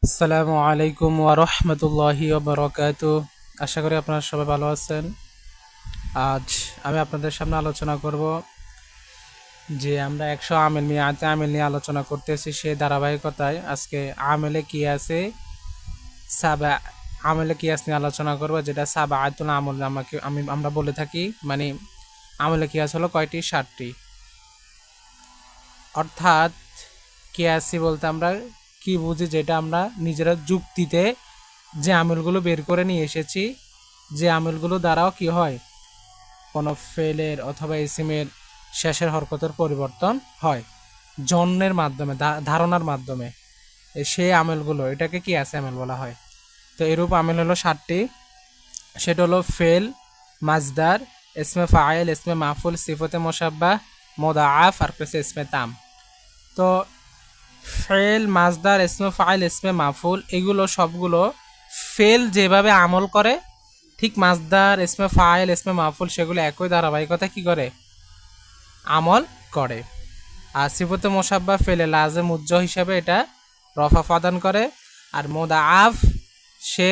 আসসালামু আলাইকুম ওয়া রাহমাতুল্লাহি ওয়া বারাকাতুহু। আশা করি আপনারা সবাই ভালো আছেন। আজ আমি আপনাদের সামনে আলোচনা করব যে আমরা 100 আমিল নিয়ে আলোচনা করতেছি, সেই ধারাবাহিকতায় আজকে আমেলে কিয়াসে সাবা আমেলে কিয়াস নিয়ে আলোচনা করব, যেটা সাবাআতুল আমল আমরা বলে থাকি। মানে আমেলে কিয়াস হলো কয়টি? 7টি। অর্থাৎ কিয়াসি বলতে আমরা কি বুঝি? যেটা আমরা নিজেরা যুক্তিতে যে আমলগুলো বের করে নিয়ে এসেছি, যে আমলগুলো দ্বারাও কি হয়, কোনো ফেলের অথবা ইসিমের শেষের হরকতের পরিবর্তন হয় জন্মের মাধ্যমে, ধারণার মাধ্যমে। সেই আমলগুলো, এটাকে কিয়াসি আমল বলা হয়। তো এরূপ আমল হলো 7টি। সেটা হলো ফেল, মাজদার, ইসমে ফাইল, ইসমে মাফুল, সিফতে মুশাব্বাহ, মুদাআফ আর ইসমে তাম। তো ফেল, মাজদার, ইসমে ফাইল, ইসমে মাফুল, এগুলো সবগুলো ফেল যেভাবে আমল করে, ঠিক মাজদার, ইসমে ফাইল, ইসমে মাফুল সেগুলো একই ধারাবাহিকতা কি করে? আমল করে। আর সিফতে মুশাব্বাহ ফেলে লাজেম উজ্জ হিসাবে এটা রফা প্রদান করে। আর মুদাআফ, সে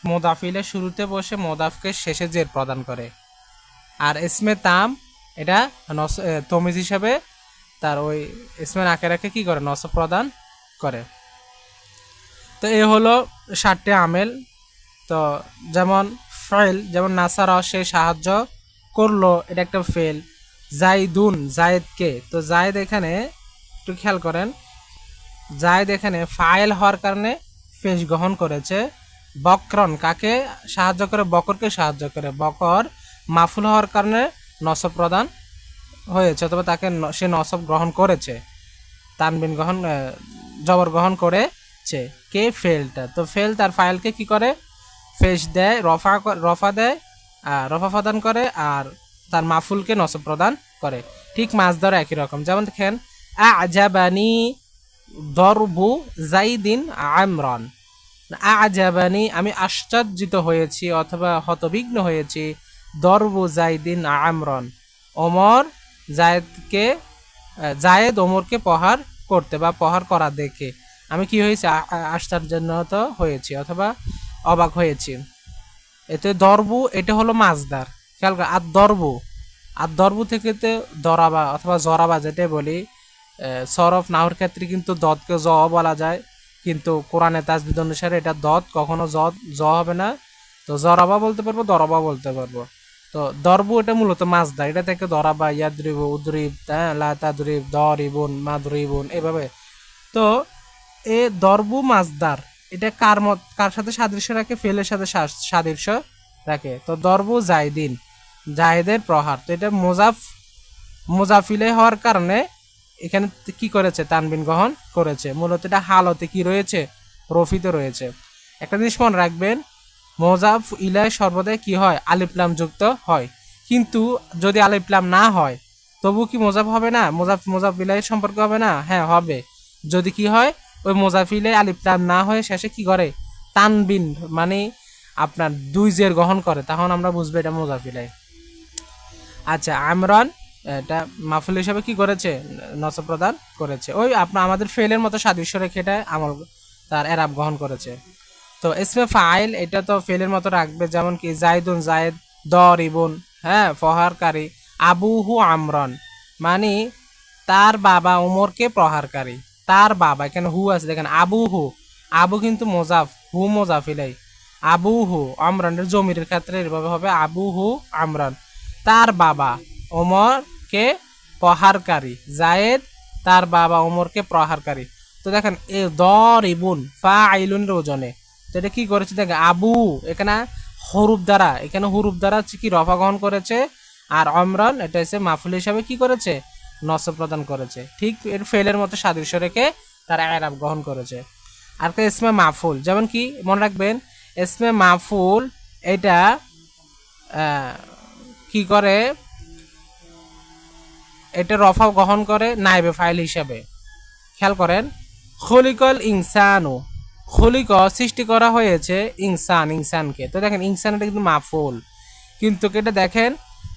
মুদাফিলের শুরুতে বসে মুদাফকে শেষে জের প্রদান করে। আর ইসমে তাম, এটা তমিজ হিসাবে তার ওই ইসমে নাকেরাকে কি করে? নসব প্রদান করে। তো এ হলো 7টি আমেল। তো যেমন ফেল, যেমন নাসারা, সে সাহায্য করলো, এটা একটা ফেল। জাইদুন, জায়েদকে, তো জায়েদ এখানে একটু খেয়াল করেন, জায়েদ এখানে ফাইল হওয়ার কারণে ফেস গ্রহণ করেছে। বক্রন, কাকে সাহায্য করে? বকরকে সাহায্য করে। বকর মাফুল হওয়ার কারণে নসব প্রদান হয়েছে, অথবা তাকে সে নসব গ্রহণ করেছে, তানবিন গ্রহণ, জবর গ্রহণ করেছে। কে? ফেলটা। তো ফেল তার ফাইলকে কি করে? ফেস দেয়, রফা দেয়, রফা প্রদান করে, আর তার মাফুলকে নসব প্রদান করে। ঠিক মাজদার একই রকম। যেমন দেখেন, আজাবানি দরবু জাইদিন আমরান। আজাবানি, আমি আশ্চর্যিত হয়েছি অথবা হতবিঘ্ন হয়েছি, দরবু জাইদিন আমরন, ওমর জায়েদ ওমরকে প্রহার করতে বা প্রহার করা দেখে আমি কি হয়েছি? আশ্চর্যান্বিত হয়েছি অথবা অবাক হয়েছি। এতে দরবু, এটা হলো মাজদার। খেয়াল করে, আর দরবু থেকে দরাবা অথবা জরাবা যেটা বলি, সরফ নাহর ক্ষেত্রে কিন্তু দদকে জ বলা যায়, কিন্তু কোরআনে তাজবিদ অনুসারে এটা দদ কখনো জ হবে না। তো জরাবা বলতে পারবো, দরাবা বলতে পারবো। তো দরবু এটা মূলত মাজদার, এটা থেকে দরাবা, ইয়াদরিবু, উদরিব, লা তাদরিব, দরিবুন, মাদরিবুন, এভাবে। তো এ দরবু মাজদার, এটা কার সাথে সাদৃশ্য রাখে? ফেলের সাথে সাদৃশ্য রাখে। তো দরবু জাইদিন, জাহেদের প্রহার। তো এটা মুজাফিলে হওয়ার কারণে এখানে কি করেছে? তানবিন গ্রহণ করেছে। মূলত এটা হালতে কি রয়েছে? রফিতে রয়েছে। একটা জিনিস মনে রাখবেন, মোজাফ ইলায় সর্বদাই কি হয়? আলিফলাম যুক্ত হয়। কিন্তু যদি আলিফলাম না হয়, তবু কি মোজাফ হবে না? মোজাফ ইলায় সম্পর্ক হবে না? হ্যাঁ, হবে। যদি কি হয়? ওই মোজাফ ইলায় আলিফলাম না হয়ে শেষে কি করে? তানবিন, মানে আপনার দুই জের গ্রহণ করে, তখন আমরা বুঝবো এটা মোজাফ ইলায়। আচ্ছা, আমরান, এটা মাফুল হিসাবে কি করেছে? নসব প্রদান করেছে। ওই আমাদের ফেলের মতো সাদৃশ্য রেখে এটা আমল তার এরাব গ্রহণ করেছে। তো ইসমে ফাইল, এটা তো ফেলের মতো রাখবে, যেমন কি জাইদুন, জায়েদ, দরিবুন, হ্যাঁ, প্রহারকারী। আবুহু আমরন, মানে তার বাবা ওমরকে প্রহারকারী। তার বাবা, এখানে হু আছে দেখেন, আবুহু, আবু কিন্তু মোজাফ, হু মোজাফিলাই। আবুহু আমরানের জমির ক্ষেত্রে এভাবে হবে, আবুহু আমরান, তার বাবা ওমরকে প্রহারকারী। জায়েদ তার বাবা ওমরকে প্রহারকারী। তো দেখেন, এ দরিবুন ফাইলুনের ওজনে। তো এটা কি করেছে? দেখেন, আবু এখানে হুরুফ দ্বারা কি রফা গ্রহণ করেছে, আর অমরান এটা হচ্ছে মাফুল হিসাবে কি করেছে? নসব প্রদান করেছে। ঠিক এর ফেলের মতো সাদৃশ্য রেখে তারা এরাব গ্রহণ করেছে। আর ইসমে মাফুল, যেমন কি মনে রাখবেন, ইসমে মাফুল এটা কি করে? এটা রফা গ্রহণ করে নাইবে ফাইল হিসাবে। খেয়াল করেন, খলিকল ইনসানু, খলিক সৃষ্টি করা হয়েছে ইনসানকে। তো দেখেন, ইনসান এটা কিন্তু মাফুল, কিন্তু এটা দেখেন,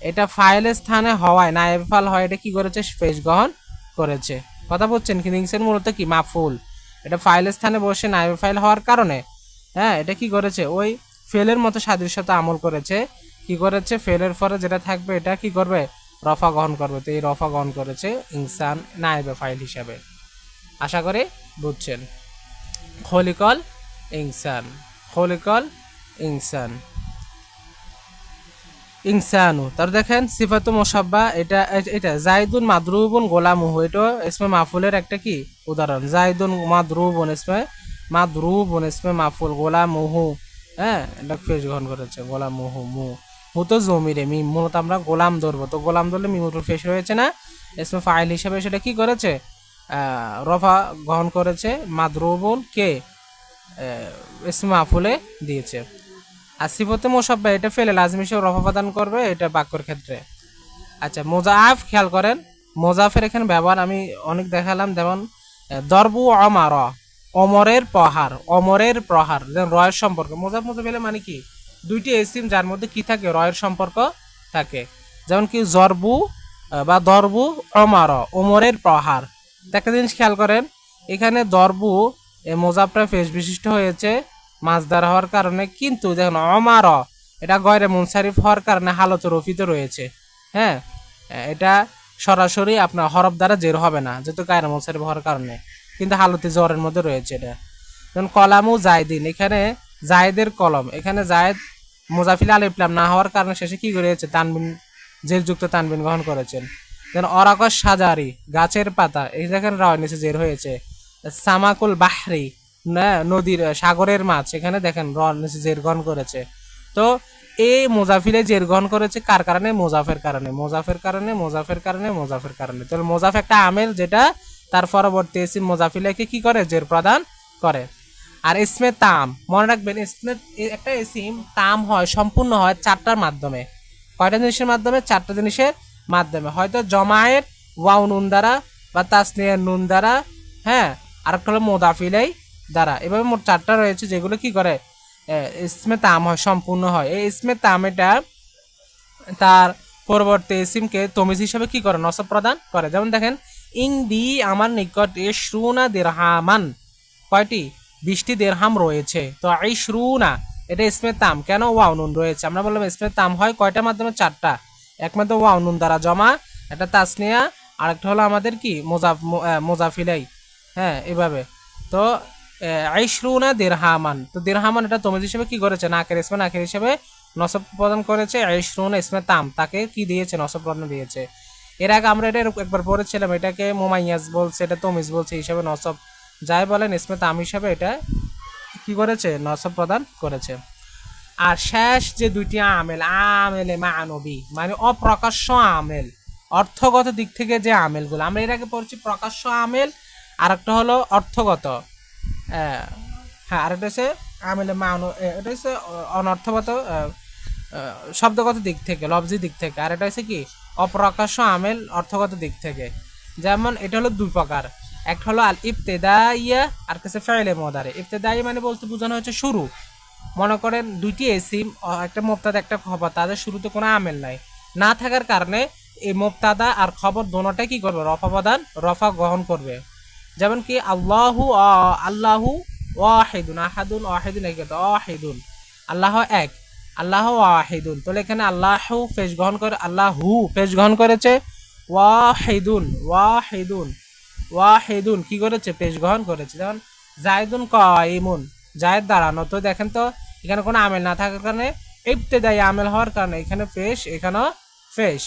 এটা ফাইলের স্থানে হওয়ায় নাইবে ফাইল হয়, এটা কি করেছে? ফেস গ্রহণ করেছে। কথা বলছেন, কিন্তু ইনসান মূলত কি? মাফুল। এটা ফাইলের স্থানে বসে নাইবে ফাইল হওয়ার কারণে হ্যাঁ এটা কি করেছে ওই ফেলের মতো সাদৃশ্যতা আমল করেছে, কি করেছে ফেলের পরে যেটা থাকবে এটা কি করবে রফা গ্রহণ করবে, তো এই রফা গ্রহণ করেছে ইনসান নাইবে ফাইল হিসাবে। আশা করি বুঝছেন। খলিকল ইনসান, খলিকল ইনসান, ইনসানু। তার দেখেন সিফাতু মুসাব্বা, এটা এটা জাইদুন মাদরুবুন গোলামুহু, এটা ইসমে মাফুলের একটা কি উদাহরণ। জাইদুন মাদরুবুন ইসমে মাদরুবুন ইসমে মাফুল, গোলামুহু হ্যাঁ এটা ফেজ গ্রহণ করেছে গোলামুহু, মু হু তো জমিরে মিম, মূলত আমরা গোলাম ধরবো, তো গোলাম ধরলে মিমুর ফেস রয়েছে না, ইসমে ফাইল হিসাবে সেটা কি করেছে রফা গ্রহণ করেছে, মাদরুবুন কে ইসমে মাফুলে দিয়েছে। আর সিফতে মুসাব্বা এটা ফেলে লাজমি হিসেবে রফা প্রদান করবে, এটা বাক্যর ক্ষেত্রে। আচ্ছা মোজাফ খেয়াল করেন, মোজাফের এখানে ব্যবহার আমি অনেক দেখালাম, যেমন দরবু অমার, অমরের প্রহার, অমরের প্রহার, যেমন রয়ের সম্পর্ক। মোজাফ মোজাফ এলে মানে কি দুইটি এসিম যার মধ্যে কি থাকে রয়ের সম্পর্ক থাকে, যেমন কি জরবু বা দরবু অমার, ওমরের প্রহার। একটা জিনিস খেয়াল করেন, এখানে দরবু মোজাফটা ফেস বিশিষ্ট হয়েছে মাজদার হওয়ার কারণে, কিন্তু দেখুন অমার এটা গয়রে মুনসারিফ হওয়ার কারণে হালত রফিত রয়েছে। হ্যাঁ এটা সরাসরি আপনার হরফ দ্বারা জের হবে না, যেহেতু গায়রে মুনসারিফ হওয়ার কারণে, কিন্তু হালতে জ্বরের মধ্যে রয়েছে এটা। যেমন কলামু জায়দিন, এখানে জায়েদের কলম, এখানে জায়েদ মুজাফিল আলিফলাম না হওয়ার কারণে শেষে কি করেছে তানবিন, জেরযুক্ত তানবিন গ্রহণ করেছেন। যেমন অরাকস সাজারি, গাছের পাতা, এই দেখেন রয় নিচে জের হয়েছে। সামাকুল বাহরি, না নদীর সাগরের মাছ, এখানে দেখেন র নিচে জের গ্রহণ করেছে। তো এই মোজাফিলে জের গ্রহণ করেছে কার কারণে, মোজাফের কারণে, মোজাফের কারণে, মোজাফের কারণে, মোজাফের কারণে। তাহলে মোজাফ একটা আমেল যেটা তার পরবর্তী এসিম মোজাফিলাকে কি করে জের প্রদান করে। আর ইসমে তাম মনে রাখবেন, ইসমে একটা এসিম তাম হয় সম্পূর্ণ হয় চারটার মাধ্যমে। কয়টা জিনিসের মাধ্যমে, চারটা জিনিসের মাধ্যমে, হয়তো জমায়ের ওয়াও নুন দ্বারা বা তাসনিয়ার নুন দ্বারা, হ্যাঁ আরেকটা হলো মোদাফিলাই দ্বারা। এভাবে মোট চারটা রয়েছে যেগুলো কি করে ইসমে তাম হয়, সম্পূর্ণ হয়। এই ইসমে তাম এটা তার পরবর্তী ইসিমকে তমিজ হিসাবে কি করে নসব প্রদান করে। যেমন দেখেন ইং দি আমার নিকট ইশরুনা দিরহামান, কয়টি 20টি দিরহাম রয়েছে। তো ইশরুনা এটা ইসমে তাম, কেন ওয়াও নুন রয়েছে, আমরা বললাম ইসমে তাম হয় কয়টার মাধ্যমে, চারটা। একমাত্র ওয়াও নুন দ্বারা জমা, একটা তাসনিয়া, আরেকটা হলো আমাদের কি মোজাফিলাই, হ্যাঁ এভাবে। তো ইশরুনা দিরহামান, তো দিরহামান এটা তমিজ হিসেবে কি করেছে নাকের ইসমে নাকের হিসেবে নসব প্রদান করেছে। ইশরুনা ইসমে তাম, তাকে কি দিয়েছে নসব প্রদান দিয়েছে। এর আগে আমরা এটা একবার পড়েছিলাম, এটাকে মোমাইয়াজ বলছে, এটা তমিজ বলছে হিসাবে নসব যাই বলেন ইসমে তাম হিসাবে এটা কি করেছে নসব প্রদান করেছে। আর শেষ যে দুইটি আমেল, আমেলে মানবী মানে অপ্রকাশ্য আমেল, অর্থগত দিক থেকে যে আমেলগুলো আমরা এর আগে পড়ছি প্রকাশ্য আমেল, আর একটা হলো অর্থগত, হ্যাঁ আরেকটা হচ্ছে আমেলে মানো, এটা হচ্ছে অনর্থগত শব্দগত দিক থেকে, লফজি দিক থেকে। আর এটা হচ্ছে কি অপ্রকাশ্য আমেল, অর্থগত দিক থেকে। যেমন এটা হলো দুই প্রকার, একটা হলো আল ইবতেদাইয়া আর কাছে ফাইলে মোদারে। ইবতেদাই মানে বলতে বোঝানো হচ্ছে শুরু। মনে করেন দুইটি এসিম, একটা মুবতাদা একটা খবর, তাদের শুরুতে কোনো আমেল নাই, না থাকার কারণে এই মুবতাদা আর খবর দোনোটাই কি করবে রফা প্রদান, রফা গ্রহণ করবে। যেমন কি আল্লাহু, আল্লাহু ওয়াহিদুন, আহাদুন ওয়াহিদুন, ওয়াহিদুন আল্লাহ এক, আল্লাহ ওয়াহিদুন। তাহলে এখানে আল্লাহু পেশ গ্রহণ করে, আল্লাহু পেশ গ্রহণ করেছে, ওয়াহিদুন ওয়াহিদুন ওয়াহিদুন কি করেছে পেশ গ্রহণ করেছে। যেমন জায়দুন কাইমুন, জায়েদ দাঁড়ানো। তো দেখেন তো এখানে কোনো আমেল না থাকার কারণে, ইবতেদাই আমেল হওয়ার কারণে এখানে পেশ, এখানেও পেশ।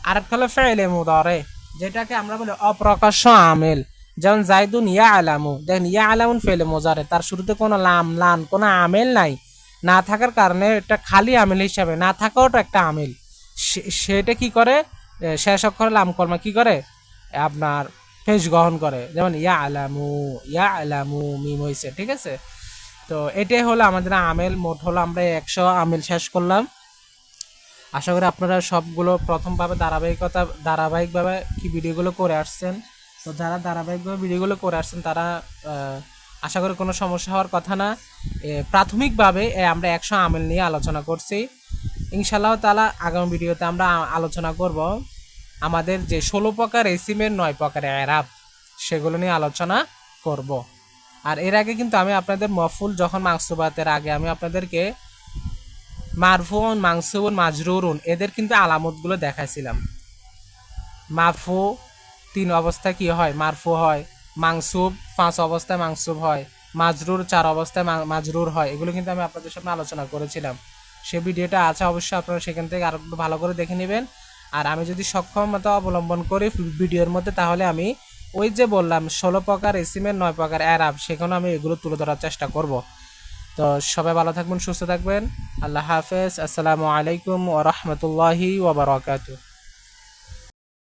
আরেকটা হলো ফাইলে মুদারে, যেটাকে আমরা বলি অপ্রকাশ্য আমেল। যেমন জাইদুন ইয়া আলামু, দেখেন ইয়া আলামুন ফেলে মোজারে, তার শুরুতে কোনো লাম লান কোনো আমেল নাই, না থাকার কারণে এটা খালি আমেল হিসাবে, না থাকাওটা একটা আমেল, সেটা কি করে শেষ অক্ষরে লাম কলমা কি করে আপনার পেশ গ্রহণ করে। যেমন ইয়া আলামু, ইয়া আলামু মিম হয়েছে, ঠিক আছে। তো এটাই হলো আমাদের আমেল। মোট হলো আমরা 100 আমেল শেষ করলাম। আশা করি আপনারা সবগুলো প্রথমভাবে ধারাবাহিকভাবে কি ভিডিওগুলো করে আসছেন। তো যারা ধারাবাহিকভাবে ভিডিওগুলো করে আসছেন তারা আশা করি কোনো সমস্যা হওয়ার কথা না। প্রাথমিকভাবে আমরা 100 আমেল নিয়ে আলোচনা করছি। ইনশাআল্লাহ তাআলা আগামী ভিডিওতে আমরা আলোচনা করব আমাদের যে 16 প্রকার এসিমের 9 প্রকার এরাব, সেগুলো নিয়ে আলোচনা করব। আর এর আগে কিন্তু আমি আপনাদের মফুল যখন মাকসুবাতের আগে আমি আপনাদেরকে মারফুন, মানসুবুন, মাজরুরুন এদের কিন্তু আলামতগুলো দেখাইছিলাম। মারফু 3 অবস্থায় কি হয়? মারফু হয়। মানসুব 5 অবস্থায় মানসুব হয়। মাজরুর 4 অবস্থায় মাজরুর হয়। এগুলো কিন্তু আমি আপনাদের সামনে আলোচনা করেছিলাম। সে ভিডিওটা আছে, অবশ্যই আপনারা সেখান থেকে আরো একটু ভালো করে দেখে নেবেন। আর আমি যদি সক্ষমতা অবলম্বন করি ভিডিওর মধ্যে, তাহলে আমি ওই যে বললাম 16 প্রকার ইসিমের 9 প্রকার এরাব, সেখানে আমি এগুলো তুলে ধরার চেষ্টা করব। তো সবাই ভালো থাকবেন, সুস্থ থাকবেন। আল্লাহ হাফেজ। আসসালামু আলাইকুম ওয়া রাহমাতুল্লাহি ওয়া বারাকাতুহু।